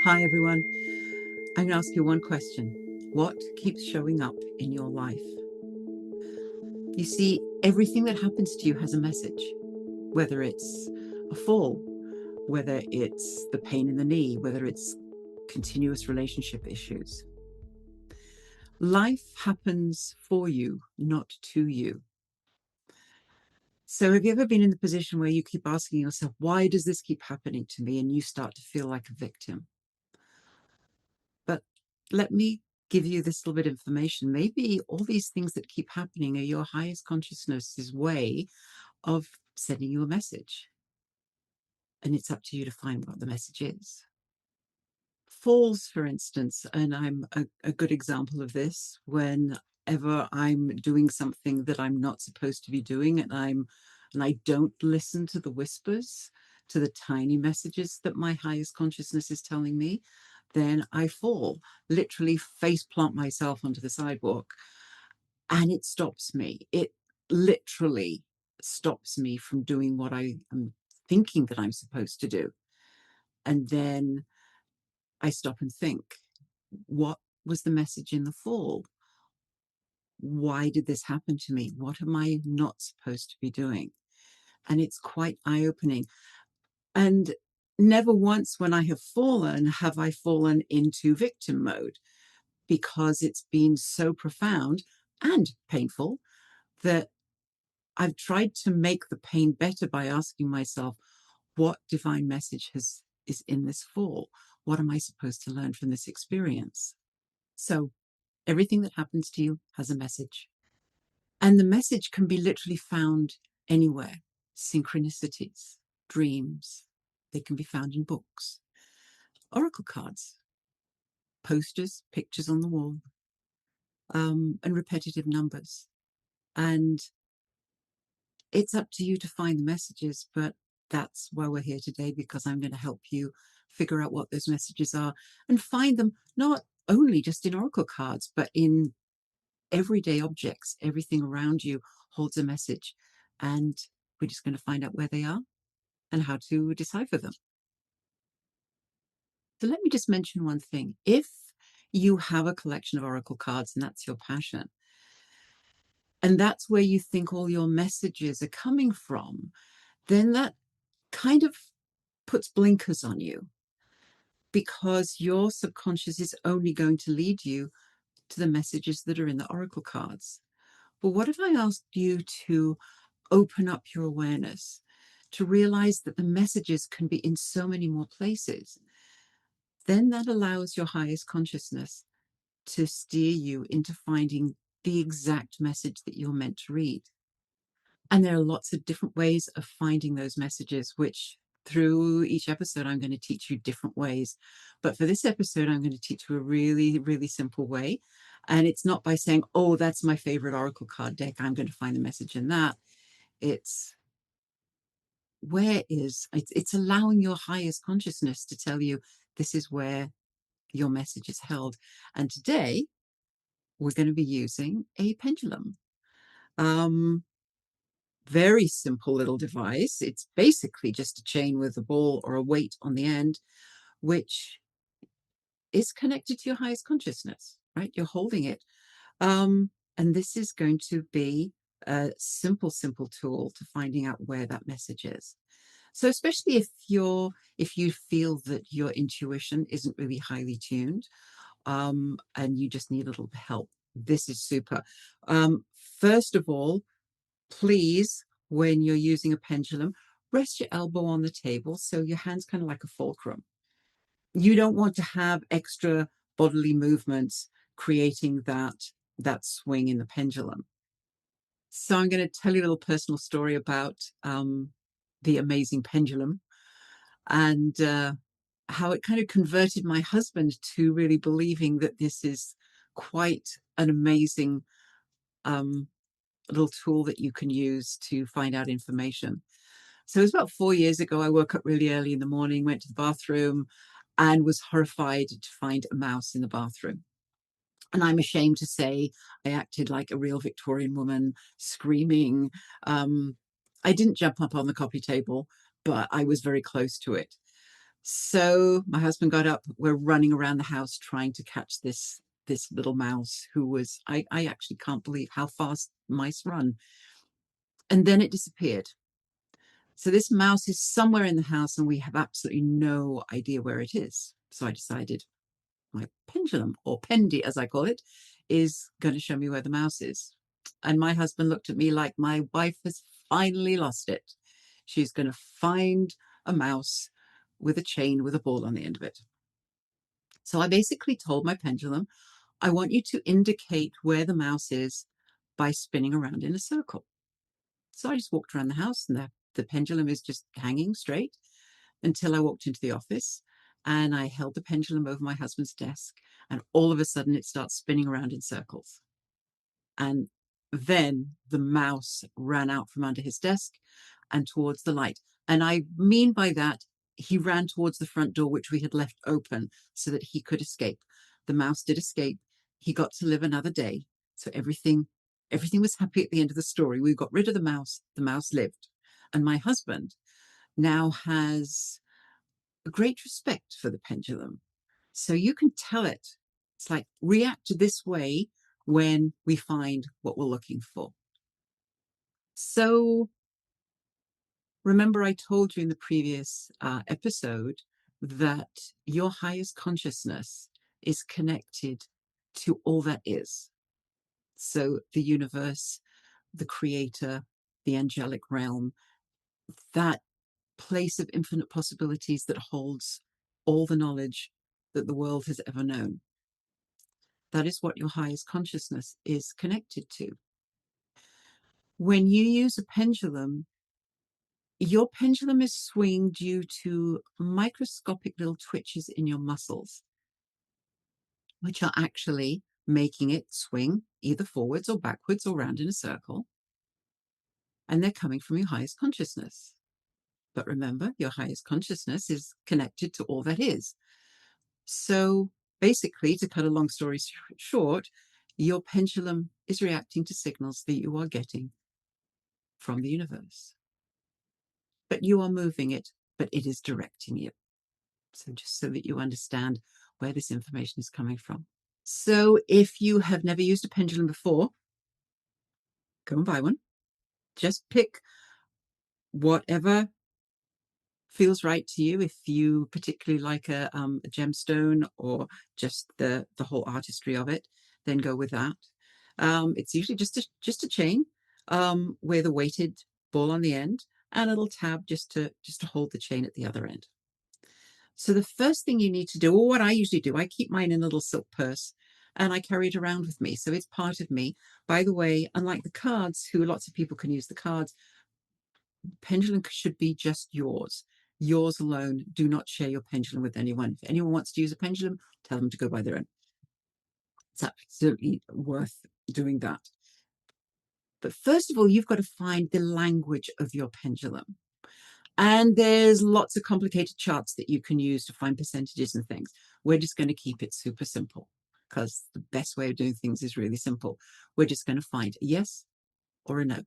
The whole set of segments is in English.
Hi, everyone. I'm going to ask you one question. What keeps showing up in your life? You see, everything that happens to you has a message, whether it's a fall, whether it's the pain in the knee, whether it's continuous relationship issues. Life happens for you, not to you. So have you ever been in the position where you keep asking yourself, why does this keep happening to me? And you start to feel like a victim. But let me give you this little bit of information. Maybe all these things that keep happening are your highest consciousness's way of sending you a message. And it's up to you to find what the message is. Falls, for instance, and I'm a good example of this. Whenever I'm doing something that I'm not supposed to be doing, and I don't listen to the whispers, to the tiny messages that my highest consciousness is telling me, then I fall, literally face plant myself onto the sidewalk, and it stops me. It literally stops me from doing what I am thinking that I'm supposed to do. And then I stop and think, what was the message in the fall? Why did this happen to me? What am I not supposed to be doing? And it's quite eye-opening. And never once when I have I fallen into victim mode, because it's been so profound and painful that I've tried to make the pain better by asking myself, what divine message is in this fall? What am I supposed to learn from this experience? So everything that happens to you has a message. And the message can be literally found anywhere. Synchronicities, dreams, they can be found in books, oracle cards, posters, pictures on the wall, and repetitive numbers. And it's up to you to find the messages, but that's why we're here today, because I'm going to help you figure out what those messages are and find them not only just in oracle cards, but in everyday objects. Everything around you holds a message, and we're just going to find out where they are and how to decipher them. So let me just mention one thing. If you have a collection of oracle cards and that's your passion, and that's where you think all your messages are coming from, then that kind of puts blinkers on you, because your subconscious is only going to lead you to the messages that are in the oracle cards. But what if I asked you to open up your awareness, to realize that the messages can be in so many more places? Then that allows your highest consciousness to steer you into finding the exact message that you're meant to read. And there are lots of different ways of finding those messages, which through each episode, I'm going to teach you different ways. But for this episode, I'm going to teach you a really, really simple way. And it's not by saying, oh, that's my favorite oracle card deck, I'm going to find the message in that. It's it's allowing your highest consciousness to tell you this is where your message is held. And today, we're going to be using a pendulum. Very simple little device. It's basically just a chain with a ball or a weight on the end, which is connected to your highest consciousness, right? You're holding it. And this is going to be a simple tool to finding out where that message is. So especially if you feel that your intuition isn't really highly tuned, and you just need a little help, this is super. First of all, please, when you're using a pendulum, rest your elbow on the table so your hand's kind of like a fulcrum. You don't want to have extra bodily movements creating that swing in the pendulum. So I'm going to tell you a little personal story about the amazing pendulum, and how it kind of converted my husband to really believing that this is quite an amazing little tool that you can use to find out information. So it was about 4 years ago. I woke up really early in the morning, went to the bathroom, and was horrified to find a mouse in the bathroom. And I'm ashamed to say I acted like a real Victorian woman, screaming. I didn't jump up on the coffee table, but I was very close to it. So my husband got up. We're running around the house trying to catch this little mouse who was, I actually can't believe how fast mice run. And then it disappeared. So this mouse is somewhere in the house and we have absolutely no idea where it is. So I decided my pendulum, or pendy as I call it, is going to show me where the mouse is. And my husband looked at me like my wife has finally lost it. She's going to find a mouse with a chain with a ball on the end of it. So I basically told my pendulum, I want you to indicate where the mouse is by spinning around in a circle. So I just walked around the house and the pendulum is just hanging straight until I walked into the office and I held the pendulum over my husband's desk and all of a sudden it starts spinning around in circles. And then the mouse ran out from under his desk and towards the light. And I mean by that, he ran towards the front door, which we had left open so that he could escape. The mouse did escape. He got to live another day. So everything was happy at the end of the story. We got rid of the mouse lived. And my husband now has a great respect for the pendulum. So you can tell it, it's like, react this way when we find what we're looking for. So remember, I told you in the previous episode that your highest consciousness is connected to all that is. So the universe, the creator, the angelic realm, that place of infinite possibilities that holds all the knowledge that the world has ever known. That is what your highest consciousness is connected to. When you use a pendulum, your pendulum is swinging due to microscopic little twitches in your muscles, which are actually making it swing either forwards or backwards or round in a circle. And they're coming from your highest consciousness. But remember, your highest consciousness is connected to all that is. So basically, to cut a long story short, your pendulum is reacting to signals that you are getting from the universe. But you are moving it, but it is directing you. So just so that you understand where this information is coming from. So if you have never used a pendulum before, go and buy one. Just pick whatever feels right to you. If you particularly like a gemstone or just the whole artistry of it, then go with that. It's usually just a chain with a weighted ball on the end and a little tab just to hold the chain at the other end. So the first thing you need to do, or what I usually do, I keep mine in a little silk purse and I carry it around with me. So it's part of me. By the way, unlike the cards, who lots of people can use the cards, pendulum should be just yours. Yours alone. Do not share your pendulum with anyone. If anyone wants to use a pendulum, tell them to go buy their own. It's absolutely worth doing that. But first of all, you've got to find the language of your pendulum. And there's lots of complicated charts that you can use to find percentages and things. We're just going to keep it super simple because the best way of doing things is really simple. We're just going to find a yes or a no.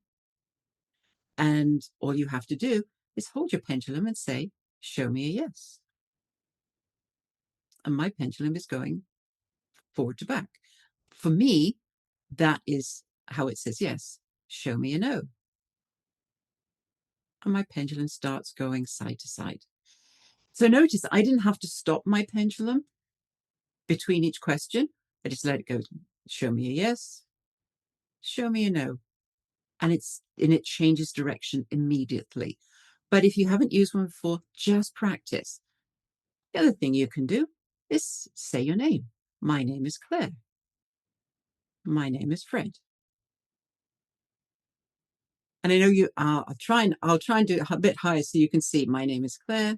And all you have to do is hold your pendulum and say, show me a yes. And my pendulum is going forward to back. For me, that is how it says yes. Show me a no. And my pendulum starts going side to side. So notice I didn't have to stop my pendulum between each question. I just let it go. Show me a yes. Show me a no. And it changes direction immediately. But if you haven't used one before, just practice. The other thing you can do is say your name. My name is Claire. My name is Fred. And I know you are. I'll try and do it a bit higher so you can see. My name is Claire.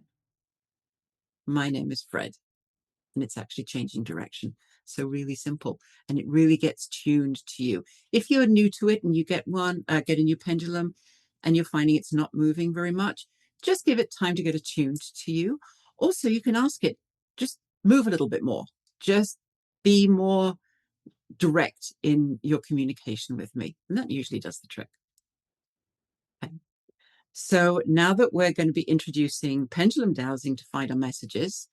My name is Fred. And it's actually changing direction. So really simple. And it really gets tuned to you. If you're new to it and you get a new pendulum and you're finding it's not moving very much, just give it time to get attuned to you. Also, you can ask it, just move a little bit more. Just be more direct in your communication with me. And that usually does the trick. Okay. So now that we're going to be introducing pendulum dowsing to find our messages,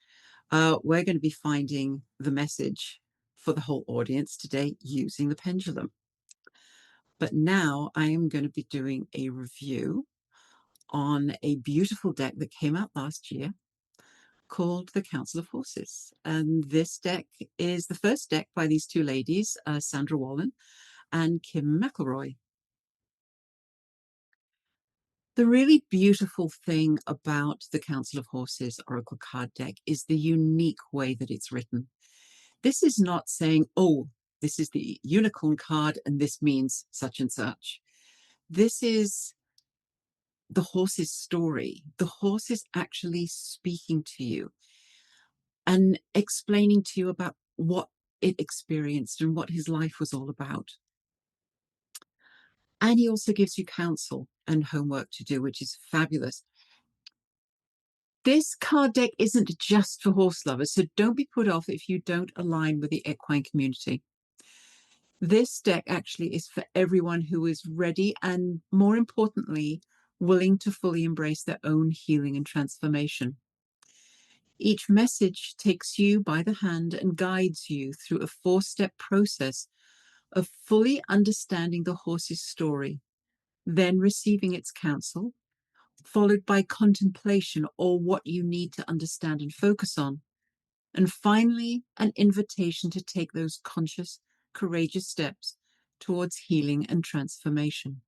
we're going to be finding the message for the whole audience today using the pendulum. But now I am going to be doing a review on a beautiful deck that came out last year called the Council of Horses. And this deck is the first deck by these two ladies, Sandra Wallin and Kim McElroy. The really beautiful thing about the Council of Horses Oracle card deck is the unique way that it's written. This is not saying, oh, this is the unicorn card and this means such and such. This is the horse's story. The horse is actually speaking to you and explaining to you about what it experienced and what his life was all about. And he also gives you counsel and homework to do, which is fabulous. This card deck isn't just for horse lovers, so don't be put off if you don't align with the equine community. This deck actually is for everyone who is ready and, more importantly, willing to fully embrace their own healing and transformation. Each message takes you by the hand and guides you through a 4-step process of fully understanding the horse's story, then receiving its counsel, followed by contemplation or what you need to understand and focus on, and finally, an invitation to take those conscious, courageous steps towards healing and transformation.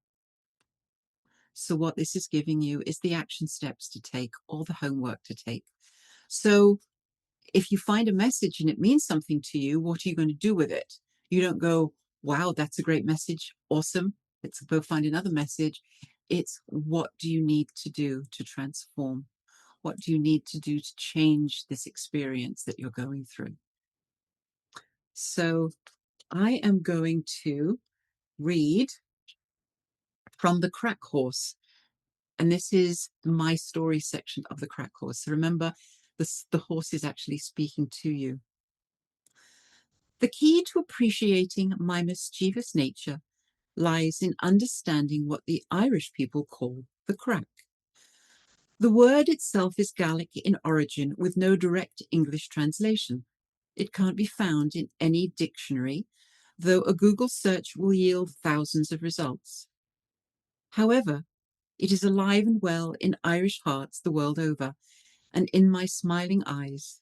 So what this is giving you is the action steps to take, all the homework to take. So if you find a message and it means something to you, what are you going to do with it? You don't go, wow, that's a great message. Awesome. Let's go find another message. It's what do you need to do to transform? What do you need to do to change this experience that you're going through? So I am going to read from the Crack Horse. And this is my story section of the Crack Horse. So remember, the horse is actually speaking to you. The key to appreciating my mischievous nature lies in understanding what the Irish people call the crack. The word itself is Gaelic in origin with no direct English translation. It can't be found in any dictionary, though a Google search will yield thousands of results. However, it is alive and well in Irish hearts the world over, and in my smiling eyes.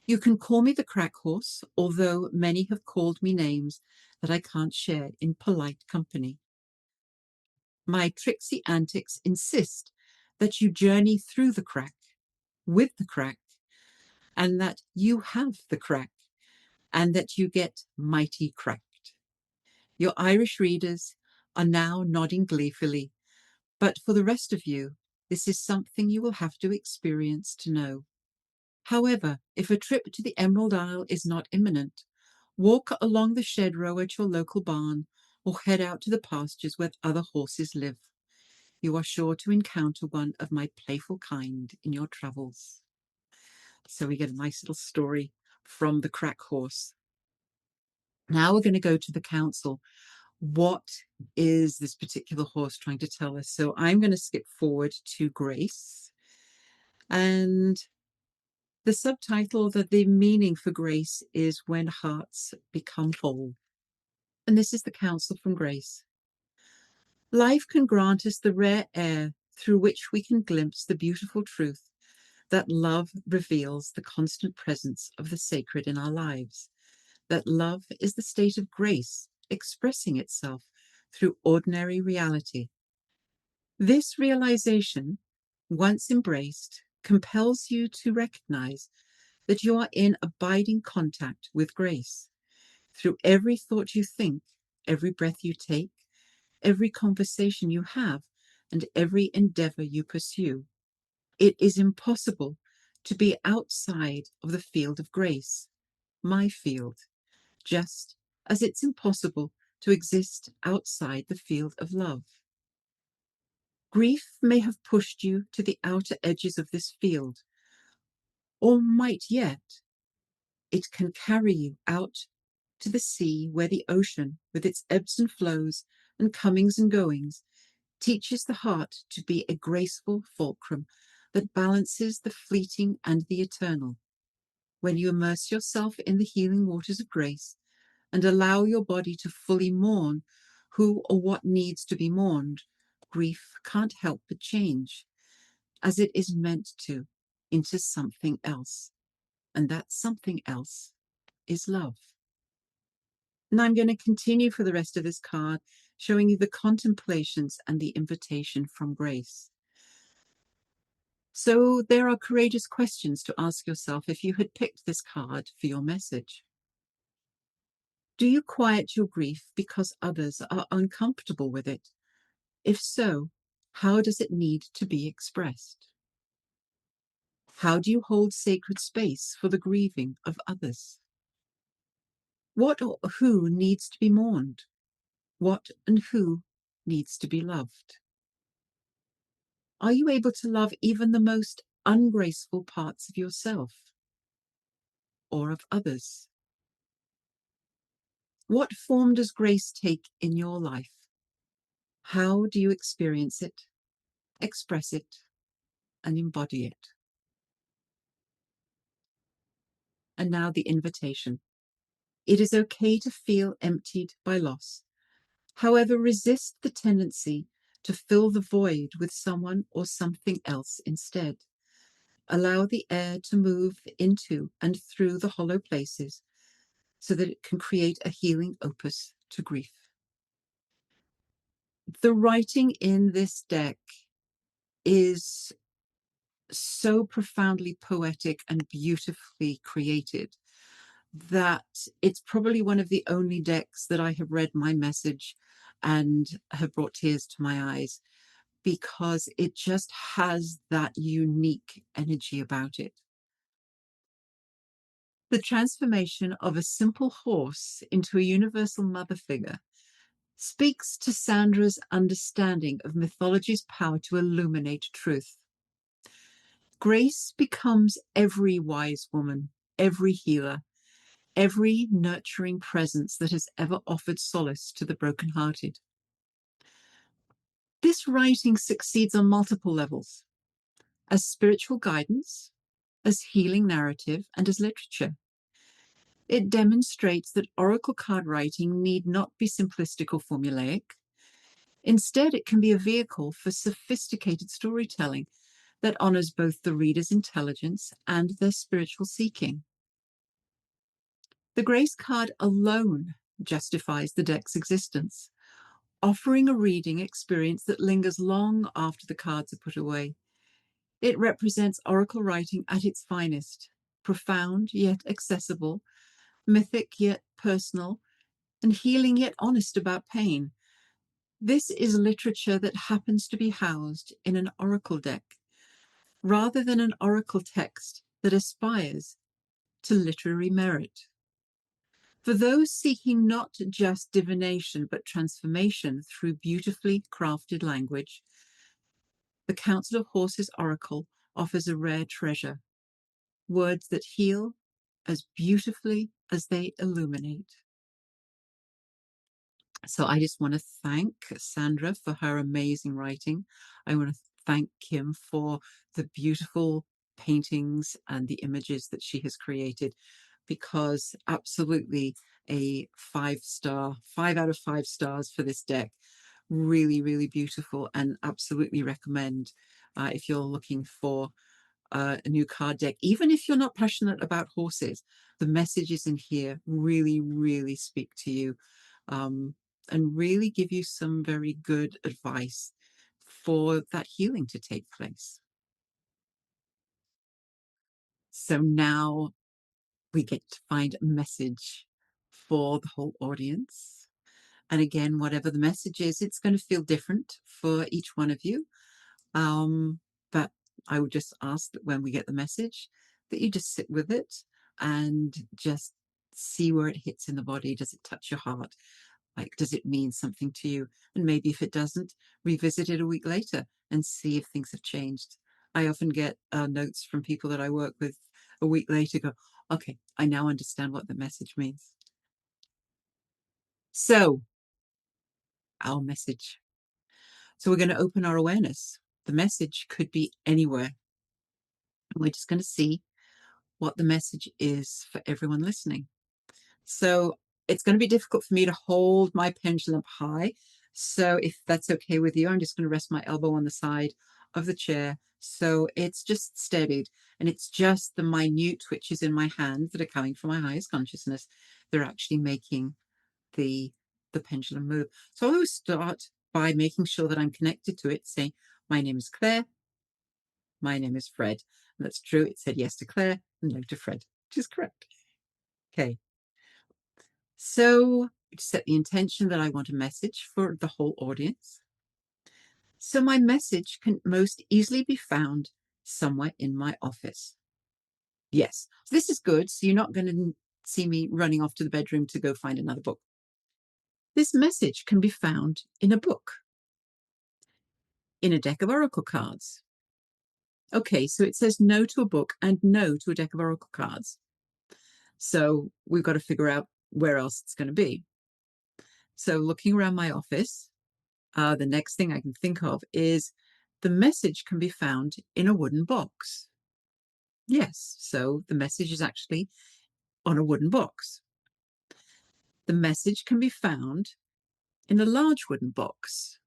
You can call me the Crack Horse, although many have called me names that I can't share in polite company. My tricksy antics insist that you journey through the crack, with the crack, and that you have the crack, and that you get mighty cracked. Your Irish readers are now nodding gleefully, but for the rest of you, this is something you will have to experience to know. However, if a trip to the Emerald Isle is not imminent, walk along the shed row at your local barn or head out to the pastures where other horses live. You are sure to encounter one of my playful kind in your travels. So we get a nice little story from the Crack Horse. Now we're going to go to the council. What is this particular horse trying to tell us? So I'm going to skip forward to Grace. And the subtitle, that the meaning for Grace is when hearts become whole. And this is the counsel from Grace. Life can grant us the rare air through which we can glimpse the beautiful truth that love reveals the constant presence of the sacred in our lives, that love is the state of grace expressing itself through ordinary reality. This realization, once embraced, compels you to recognize that you are in abiding contact with grace. Through every thought you think, every breath you take, every conversation you have, and every endeavor you pursue, it is impossible to be outside of the field of grace, my field, just as it's impossible to exist outside the field of love. Grief may have pushed you to the outer edges of this field, or might yet. It can carry you out to the sea where the ocean, with its ebbs and flows and comings and goings, teaches the heart to be a graceful fulcrum that balances the fleeting and the eternal. When you immerse yourself in the healing waters of grace and allow your body to fully mourn who or what needs to be mourned, grief can't help but change, as it is meant to, into something else. And that something else is love. And I'm going to continue for the rest of this card, showing you the contemplations and the invitation from grace. So there are courageous questions to ask yourself if you had picked this card for your message. Do you quiet your grief because others are uncomfortable with it? If so, how does it need to be expressed? How do you hold sacred space for the grieving of others? What or who needs to be mourned? What and who needs to be loved? Are you able to love even the most ungraceful parts of yourself or of others? What form does grace take in your life? How do you experience it, express it, and embody it? And now the invitation. It is okay to feel emptied by loss. However, resist the tendency to fill the void with someone or something else instead. Allow the air to move into and through the hollow places so that it can create a healing opus to grief. The writing in this deck is so profoundly poetic and beautifully created that it's probably one of the only decks that I have read my message and have brought tears to my eyes, because it just has that unique energy about it. The transformation of a simple horse into a universal mother figure speaks to Sandra's understanding of mythology's power to illuminate truth. Grace becomes every wise woman, every healer, every nurturing presence that has ever offered solace to the brokenhearted. This writing succeeds on multiple levels, as spiritual guidance, as healing narrative, and as literature. It demonstrates that oracle card writing need not be simplistic or formulaic. Instead, it can be a vehicle for sophisticated storytelling that honors both the reader's intelligence and their spiritual seeking. The Grace card alone justifies the deck's existence, offering a reading experience that lingers long after the cards are put away. It represents oracle writing at its finest, profound yet accessible, mythic yet personal, and healing yet honest about pain. This is literature that happens to be housed in an oracle deck, rather than an oracle text that aspires to literary merit. For those seeking not just divination but transformation through beautifully crafted language, the Council of Horses Oracle offers a rare treasure, words that heal as beautifully as they illuminate. So I just want to thank Sandra for her amazing writing. I want to thank Kim for the beautiful paintings and the images that she has created, because absolutely a 5-star, 5 out of 5 stars for this deck. Really, really beautiful, and absolutely recommend if you're looking for a new card deck. Even if you're not passionate about horses, the messages in here really, really speak to you. And really give you some very good advice for that healing to take place. So now we get to find a message for the whole audience. And again, whatever the message is, it's going to feel different for each one of you. But I would just ask that when we get the message, that you just sit with it and just see where it hits in the body. Does it touch your heart? Like, does it mean something to you? And maybe if it doesn't, revisit it a week later and see if things have changed. I often get notes from people that I work with a week later, go, okay, I now understand what the message means. So, our message. So we're going to open our awareness. The message could be anywhere. And we're just going to see what the message is for everyone listening. So it's going to be difficult for me to hold my pendulum high. So if that's okay with you, I'm just going to rest my elbow on the side of the chair. So it's just steadied, and it's just the minute twitches in my hand that are coming from my highest consciousness. They're actually making the pendulum move. So I always start by making sure that I'm connected to it, saying, my name is Claire, my name is Fred. And that's true. It said yes to Claire and no to Fred, which is correct. Okay. So set the intention that I want a message for the whole audience. So my message can most easily be found somewhere in my office. Yes, so this is good. So you're not going to see me running off to the bedroom to go find another book. This message can be found in a book, in a deck of oracle cards. Okay, so it says no to a book and no to a deck of oracle cards. So we've got to figure out where else it's going to be. So looking around my office, the next thing I can think of is the message can be found in a wooden box. Yes, so the message is actually on a wooden box. The message can be found in a large wooden box.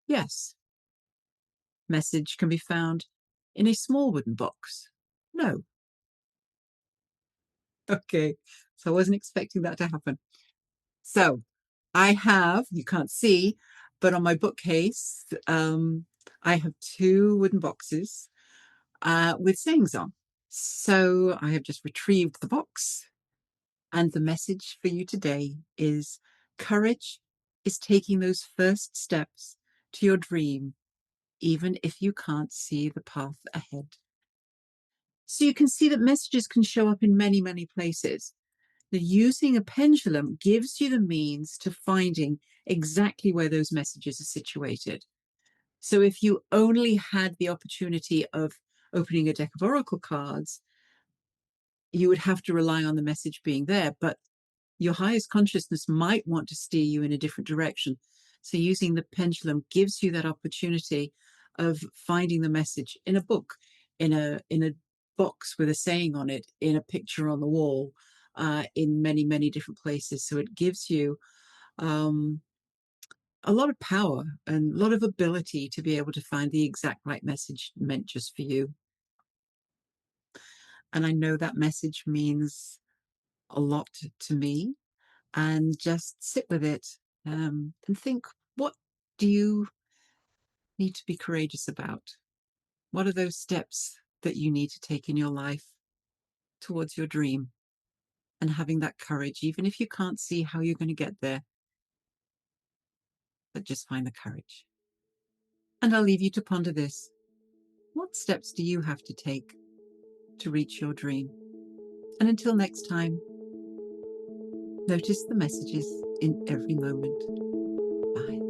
Yes. Message can be found in a small wooden box. No. Okay, so I wasn't expecting that to happen. So I have, you can't see, but on my bookcase, I have two wooden boxes with sayings on. So I have just retrieved the box, and the message for you today is courage is taking those first steps to your dream, even if you can't see the path ahead. So you can see that messages can show up in many, many places. Now, using a pendulum gives you the means to finding exactly where those messages are situated. So if you only had the opportunity of opening a deck of oracle cards, you would have to rely on the message being there, but your highest consciousness might want to steer you in a different direction. So using the pendulum gives you that opportunity of finding the message in a book, in a box with a saying on it, in a picture on the wall, in many, many different places. So it gives you a lot of power and a lot of ability to be able to find the exact right message meant just for you. And I know that message means a lot to me. And just sit with it and think, what do you need to be courageous about? What are those steps that you need to take in your life towards your dream? And having that courage, even if you can't see how you're going to get there, but just find the courage. And I'll leave you to ponder this. What steps do you have to take to reach your dream? And until next time, notice the messages in every moment. Bye.